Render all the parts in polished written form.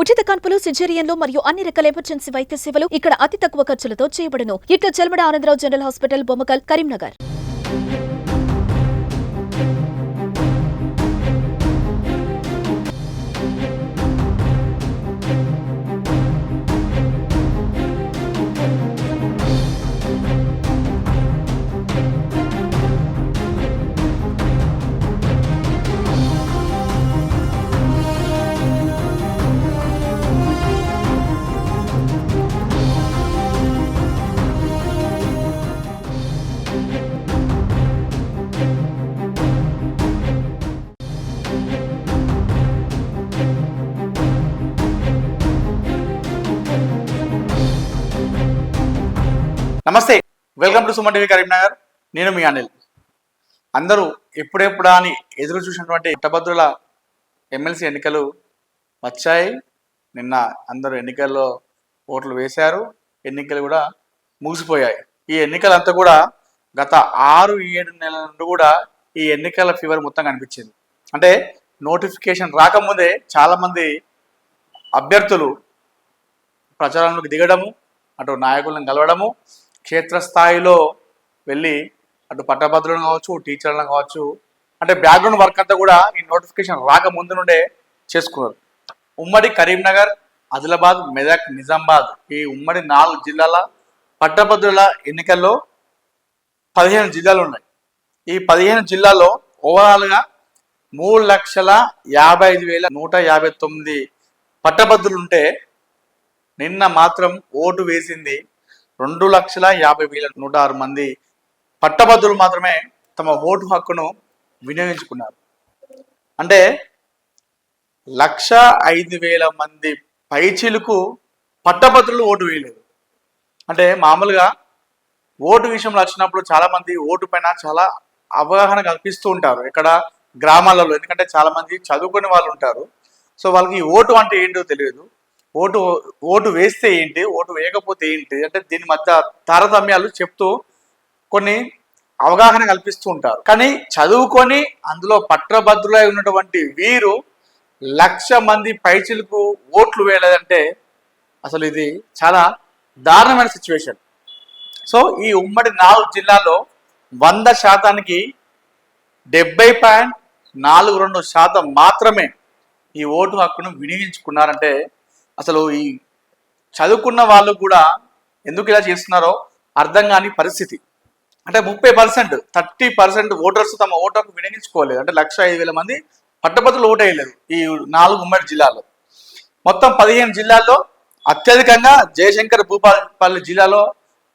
ఉచిత కాన్పులు, సిజేరియన్లు మరియు అన్ని రకాల ఎమర్జెన్సీ వైద్య సేవలు ఇక్కడ అతి తక్కువ ఖర్చులతో చేయబడును. ఇట్లా చెల్మడ ఆనందరావు జనరల్ హాస్పిటల్, బొమ్మకల్, కరీంనగర్. నమస్తే, welcome to Suman TV Karimnagar. నేను మీ అనిల్. అందరూ ఎప్పుడెప్పుడా అని ఎదురు చూసినటువంటి పట్టభద్రుల ఎమ్మెల్సీ ఎన్నికలు వచ్చాయి. నిన్న అందరూ ఎన్నికల్లో ఓట్లు వేశారు. ఎన్నికలు కూడా ముగిసిపోయాయి. ఈ ఎన్నికలంతా కూడా గత 6-7 నెలల నుండి కూడా ఈ ఎన్నికల ఫీవర్ మొత్తం కనిపించింది. అంటే నోటిఫికేషన్ రాకముందే చాలామంది అభ్యర్థులు ప్రచారంలోకి దిగడము, అటు నాయకులను కలవడము, క్షేత్రస్థాయిలో వెళ్ళి అటు పట్టభద్రులను కావచ్చు, టీచర్లను కావచ్చు, అంటే బ్యాక్గ్రౌండ్ వర్క్ అంతా కూడా ఈ నోటిఫికేషన్ రాకముందు నుండే చేసుకున్నారు. ఉమ్మడి కరీంనగర్, ఆదిలాబాద్, మెదక్, నిజామాబాద్ ఈ ఉమ్మడి 4 జిల్లాల పట్టభద్రుల ఎన్నికల్లో 15 జిల్లాలు ఉన్నాయి. ఈ 15 జిల్లాల్లో ఓవరాల్గా 3,55,159 పట్టభద్రులు ఉంటే నిన్న మాత్రం ఓటు వేసింది 2,50,106 మంది పట్టభద్రులు మాత్రమే తమ ఓటు హక్కును వినియోగించుకున్నారు. అంటే 1,05,000 మంది పైచీలకు పట్టభద్రులు ఓటు వేయలేదు. అంటే మామూలుగా ఓటు విషయంలో వచ్చినప్పుడు చాలామంది ఓటు పైన చాలా అవగాహన కల్పిస్తూ ఉంటారు ఇక్కడ గ్రామాలలో. ఎందుకంటే చాలామంది చదువుకునే వాళ్ళు ఉంటారు. సో వాళ్ళకి ఓటు అంటే ఏంటో తెలియదు. ఓటు వేస్తే ఏంటి, ఓటు వేయకపోతే ఏంటి అంటే దీని మధ్య తారతమ్యాలు చెప్తూ కొన్ని అవగాహన కల్పిస్తూ ఉంటారు. కానీ చదువుకొని అందులో పట్టభద్రులై ఉన్నటువంటి వీరు 1,00,000 మంది పైచిలకు ఓట్లు వేయలేదంటే అసలు ఇది చాలా దారుణమైన సిచ్యువేషన్. సో ఈ ఉమ్మడి 4 జిల్లాల్లో 100%కి 70.42% మాత్రమే ఈ ఓటు హక్కును వినియోగించుకున్నారంటే అసలు ఈ చదువుకున్న వాళ్ళు కూడా ఎందుకు ఇలా చేస్తున్నారో అర్థం కాని పరిస్థితి. అంటే 30%, 30% ఓటర్స్ తమ ఓటు హక్కు వినియోగించుకోలేదు. అంటే 1,05,000 మంది పట్టభద్రులు ఓటు వేయలేదు ఈ 4 ఉమ్మడి జిల్లాల్లో. మొత్తం 15 జిల్లాల్లో అత్యధికంగా జయశంకర్ భూపాలపల్లి జిల్లాలో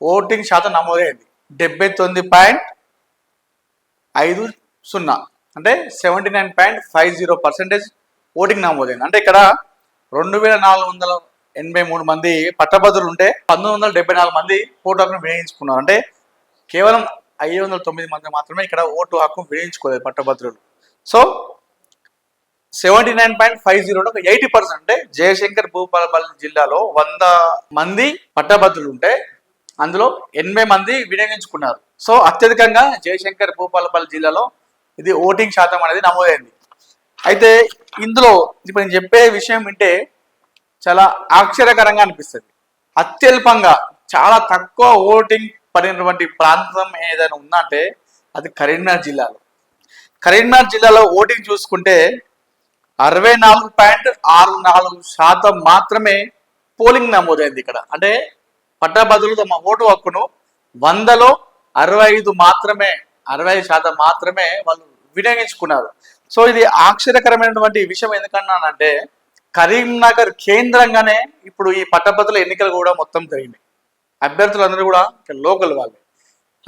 ఓటింగ్ శాతం నమోదైంది 79.50, అంటే 79.50% ఓటింగ్ నమోదైంది. అంటే ఇక్కడ 2,483 మంది పట్టభద్రులు ఉంటే 1,974 మంది ఓటు హక్కును వినియోగించుకున్నారు. అంటే కేవలం 509 మంది మాత్రమే ఇక్కడ ఓటు హక్కు వినియోగించుకోలేదు పట్టభద్రులు. సో 79.50 ఒక 80%. అంటే జయశంకర్ భూపాలపల్లి జిల్లాలో 100 మంది పట్టభద్రులు ఉంటే అందులో 80 మంది వినియోగించుకున్నారు. సో అత్యధికంగా జయశంకర్ భూపాలపల్లి జిల్లాలో ఇది ఓటింగ్ శాతం అనేది నమోదైంది. అయితే ఇందులో ఇప్పుడు నేను చెప్పే విషయం వింటే చాలా ఆశ్చర్యకరంగా అనిపిస్తుంది. అత్యల్పంగా చాలా తక్కువ ఓటింగ్ పడినటువంటి ప్రాంతం ఏదైనా ఉందంటే అది కరీంనగర్ జిల్లాలో. కరీంనగర్ జిల్లాలో ఓటింగ్ చూసుకుంటే 64.64% మాత్రమే పోలింగ్ నమోదైంది ఇక్కడ. అంటే పట్టభద్రులు తమ ఓటు హక్కును 100లో 65 మాత్రమే, 65% మాత్రమే వాళ్ళు వినియోగించుకున్నారు. సో ఇది ఆశ్చర్యకరమైనటువంటి విషయం. ఎందుకన్నానంటే కరీంనగర్ కేంద్రంగానే ఇప్పుడు ఈ పట్టభద్రుల ఎన్నికలు కూడా మొత్తం జరిగినాయి. అభ్యర్థులందరూ కూడా లోకల్ వాళ్ళే.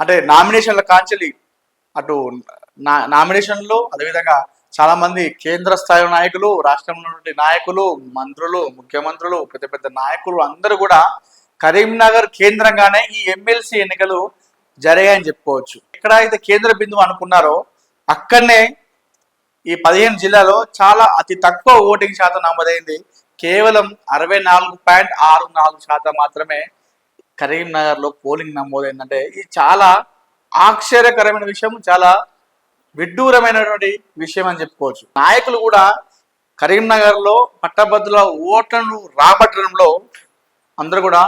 అంటే నామినేషన్ల కాంచెలి అటు నామినేషన్లు, అదేవిధంగా చాలామంది కేంద్ర స్థాయి నాయకులు, రాష్ట్రంలో నుండి నాయకులు, మంత్రులు, ముఖ్యమంత్రులు, పెద్ద పెద్ద నాయకులు అందరూ కూడా కరీంనగర్ కేంద్రంగానే ఈ ఎమ్మెల్సీ ఎన్నికలు జరిగాయని చెప్పుకోవచ్చు. ఎక్కడ అయితే కేంద్ర బిందువు అనుకున్నారో అక్కడనే ఈ 15 జిల్లాలో చాలా అతి తక్కువ ఓటింగ్ శాతం నమోదైంది. కేవలం 64.64% మాత్రమే కరీంనగర్లో పోలింగ్ నమోదైందంటే ఇది చాలా ఆశ్చర్యకరమైన విషయం, చాలా విడ్డూరమైనటువంటి విషయం అని చెప్పుకోవచ్చు. నాయకులు కూడా కరీంనగర్లో పట్టభద్రుల ఓట్లను రాబట్టడంలో అందరూ కూడా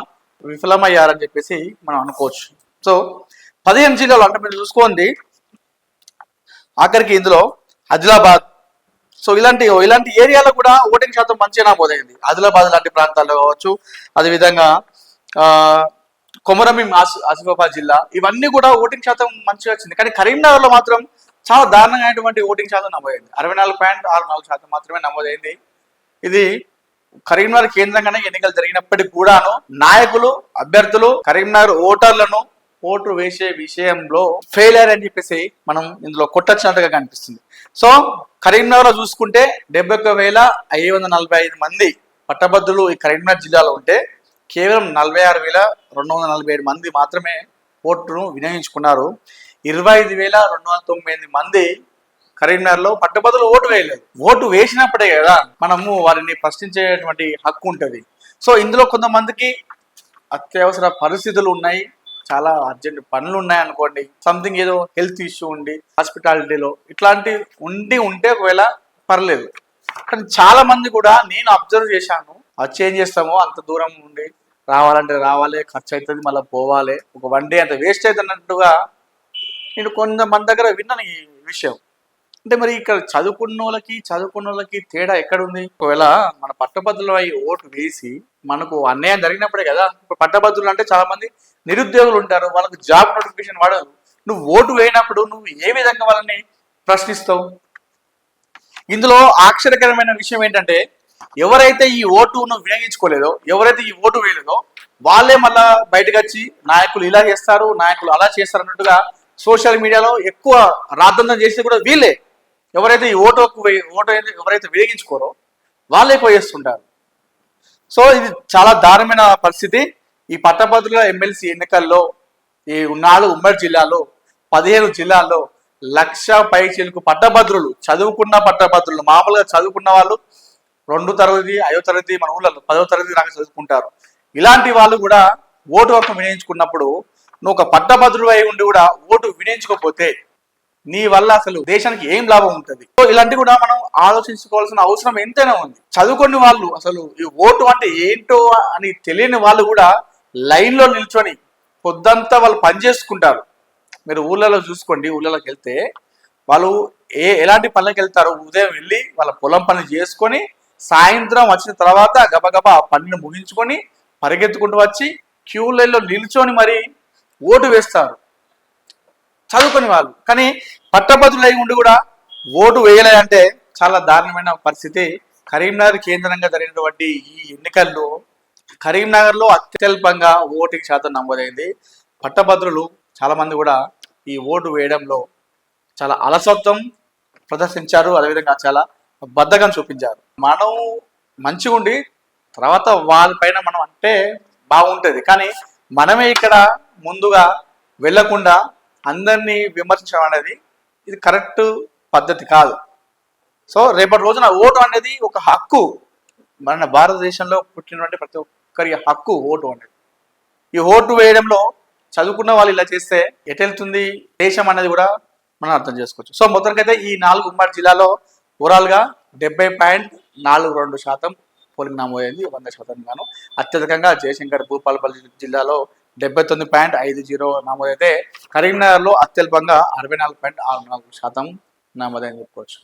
విఫలమయ్యారని చెప్పేసి మనం అనుకోవచ్చు. సో 15 జిల్లాలు అంటే మీరు చూసుకోండి, ఆఖరికి ఇందులో ఆదిలాబాద్, సో ఇలాంటి ఏరియాలో కూడా ఓటింగ్ శాతం మంచిగా నమోదైంది. ఆదిలాబాద్ లాంటి ప్రాంతాల్లో కావచ్చు, అదేవిధంగా కొమరంభీం ఆసిఫాబాద్ జిల్లా, ఇవన్నీ కూడా ఓటింగ్ శాతం మంచిగా వచ్చింది. కానీ కరీంనగర్లో మాత్రం చాలా దారుణమైనటువంటి ఓటింగ్ శాతం నమోదైంది. 64.64% మాత్రమే నమోదైంది. ఇది కరీంనగర్ కేంద్రంగానే ఎన్నికలు జరిగినప్పటికీ కూడాను నాయకులు, అభ్యర్థులు కరీంనగర్ ఓటర్లను ఓటు వేసే విషయంలో ఫెయిల్ అయ్యారని చెప్పేసి మనం ఇందులో కొట్టొచ్చినట్టుగా కనిపిస్తుంది. సో కరీంనగర్లో చూసుకుంటే 71,545 మంది పట్టభద్రులు ఈ కరీంనగర్ జిల్లాలో ఉంటే కేవలం 46,247 మంది మాత్రమే ఓటును వినియోగించుకున్నారు. 25,298 మంది కరీంనగర్లో పట్టభద్రులు ఓటు వేయలేదు. ఓటు వేసినప్పుడే కదా మనము వారిని ప్రశ్నించేటువంటి హక్కు ఉంటుంది. సో ఇందులో కొంతమందికి అత్యవసర పరిస్థితులు ఉన్నాయి, చాలా అర్జెంట్ పనులు ఉన్నాయి అనుకోండి, సంథింగ్ ఏదో హెల్త్ ఇష్యూ ఉండి హాస్పిటాలిటీలో ఇట్లాంటి ఉంటే ఒకవేళ పర్లేదు. కానీ చాలా మంది కూడా నేను అబ్జర్వ్ చేశాను, వచ్చి ఏం చేస్తామో అంత దూరం ఉండి రావాలంటే రావాలి, ఖర్చు అవుతుంది, మళ్ళీ పోవాలి, ఒక 1 డే అంత వేస్ట్ అవుతున్నట్టుగా నేను కొంతమంది దగ్గర విన్నాను ఈ విషయం. అంటే మరి ఇక్కడ చదువుకున్న వాళ్ళకి తేడా ఎక్కడుంది? ఒకవేళ మన పట్టభద్రులు అయి ఓటు వేసి మనకు అన్యాయం జరిగినప్పుడే కదా. ఇప్పుడు పట్టభద్రులు అంటే చాలా మంది నిరుద్యోగులు ఉంటారు, వాళ్ళకు జాబ్ నోటిఫికేషన్ వాడదు. నువ్వు ఓటు వేయినప్పుడు నువ్వు ఏ విధంగా వాళ్ళని ప్రశ్నిస్తావు? ఇందులో ఆశ్చర్యకరమైన విషయం ఏంటంటే, ఎవరైతే ఈ ఓటును వినియోగించుకోలేదో, ఎవరైతే ఈ ఓటు వేయలేదో వాళ్ళే మళ్ళా బయటకు వచ్చి నాయకులు ఇలా చేస్తారు, నాయకులు అలా చేస్తారు అన్నట్టుగా సోషల్ మీడియాలో ఎక్కువ రాద్దంతం చేసేది కూడా వీళ్ళే. ఎవరైతే ఈ ఓటు ఎవరైతే వినియోగించుకోరో వాళ్ళే ఎక్కువ చేస్తుంటారు. సో ఇది చాలా దారుణమైన పరిస్థితి. ఈ పట్టభద్రుల ఎమ్మెల్సీ ఎన్నికల్లో ఈ 4 ఉమ్మడి జిల్లాలో 15 జిల్లాల్లో 1,00,000 పైచిలకు పట్టభద్రులు, చదువుకున్న పట్టభద్రులు, మామూలుగా చదువుకున్న వాళ్ళు 2వ తరగతి 5వ తరగతి మన ఊళ్ళలో 10వ తరగతి దాకా చదువుకుంటారు. ఇలాంటి వాళ్ళు కూడా ఓటు హక్కు వినియోగించుకున్నప్పుడు నువ్వు ఒక పట్టభద్రుడు అయి ఉండి కూడా ఓటు వినియోగించుకోకపోతే నీ వల్ల అసలు దేశానికి ఏం లాభం ఉంటుంది? సో ఇలాంటి కూడా మనం ఆలోచించుకోవాల్సిన అవసరం ఎంతైనా ఉంది. చదువుకుని వాళ్ళు అసలు ఈ ఓటు అంటే ఏంటో అని తెలియని వాళ్ళు కూడా లైన్లో నిల్చొని పొద్దంతా వాళ్ళు పని చేసుకుంటారు. మీరు ఊళ్ళలో చూసుకోండి, ఊళ్ళలోకి వెళ్తే వాళ్ళు ఎలాంటి పనులకు వెళ్తారు? ఉదయం వెళ్ళి వాళ్ళ పొలం పని చేసుకొని సాయంత్రం వచ్చిన తర్వాత గబగబా ఆ పనిని ముగించుకొని పరిగెత్తుకుంటూ వచ్చి క్యూ లైన్లో నిల్చొని మరి ఓటు వేస్తారు చదువుకుని వాళ్ళు. కానీ పట్టభద్రులు అయి ఉండి కూడా ఓటు వేయలేదంటే చాలా దారుణమైన పరిస్థితి. కరీంనగర్ కేంద్రంగా జరిగినటువంటి ఈ ఎన్నికల్లో కరీంనగర్లో అత్యల్పంగా ఓటింగ్ శాతం నమోదైంది. పట్టభద్రులు చాలా మంది కూడా ఈ ఓటు వేయడంలో చాలా అలసత్వం ప్రదర్శించారు, అదేవిధంగా చాలా బద్ధకం చూపించారు. మనం మంచిగా ఉండి తర్వాత వాళ్ళపైన మనం అంటే బాగుంటుంది, కానీ మనమే ఇక్కడ ముందుగా వెళ్లకుండా అందరినీ విమర్శించడం అనేది ఇది కరెక్ట్ పద్ధతి కాదు. సో రేపటి రోజున ఓటు అనేది ఒక హక్కు, మన భారతదేశంలో పుట్టినటువంటి ప్రతి ఒక్కరి హక్కు ఓటు అనేది. ఈ ఓటు వేయడంలో చదువుకున్న వాళ్ళు ఇలా చేస్తే ఎటెళ్తుంది దేశం అనేది కూడా మనం అర్థం చేసుకోవచ్చు. సో మొత్తానికైతే ఈ 4 ఉమ్మడి జిల్లాలో ఓవరాల్గా 70.42% పోలింగ్ నమోదైంది, 100% గాను. అత్యధికంగా జయశంకర్ భూపాలపల్లి జిల్లాలో 79.50 నమోదైతే కరీంనగర్లో అత్యల్పంగా 64.64% నమోదైంది చెప్పుకోవచ్చు.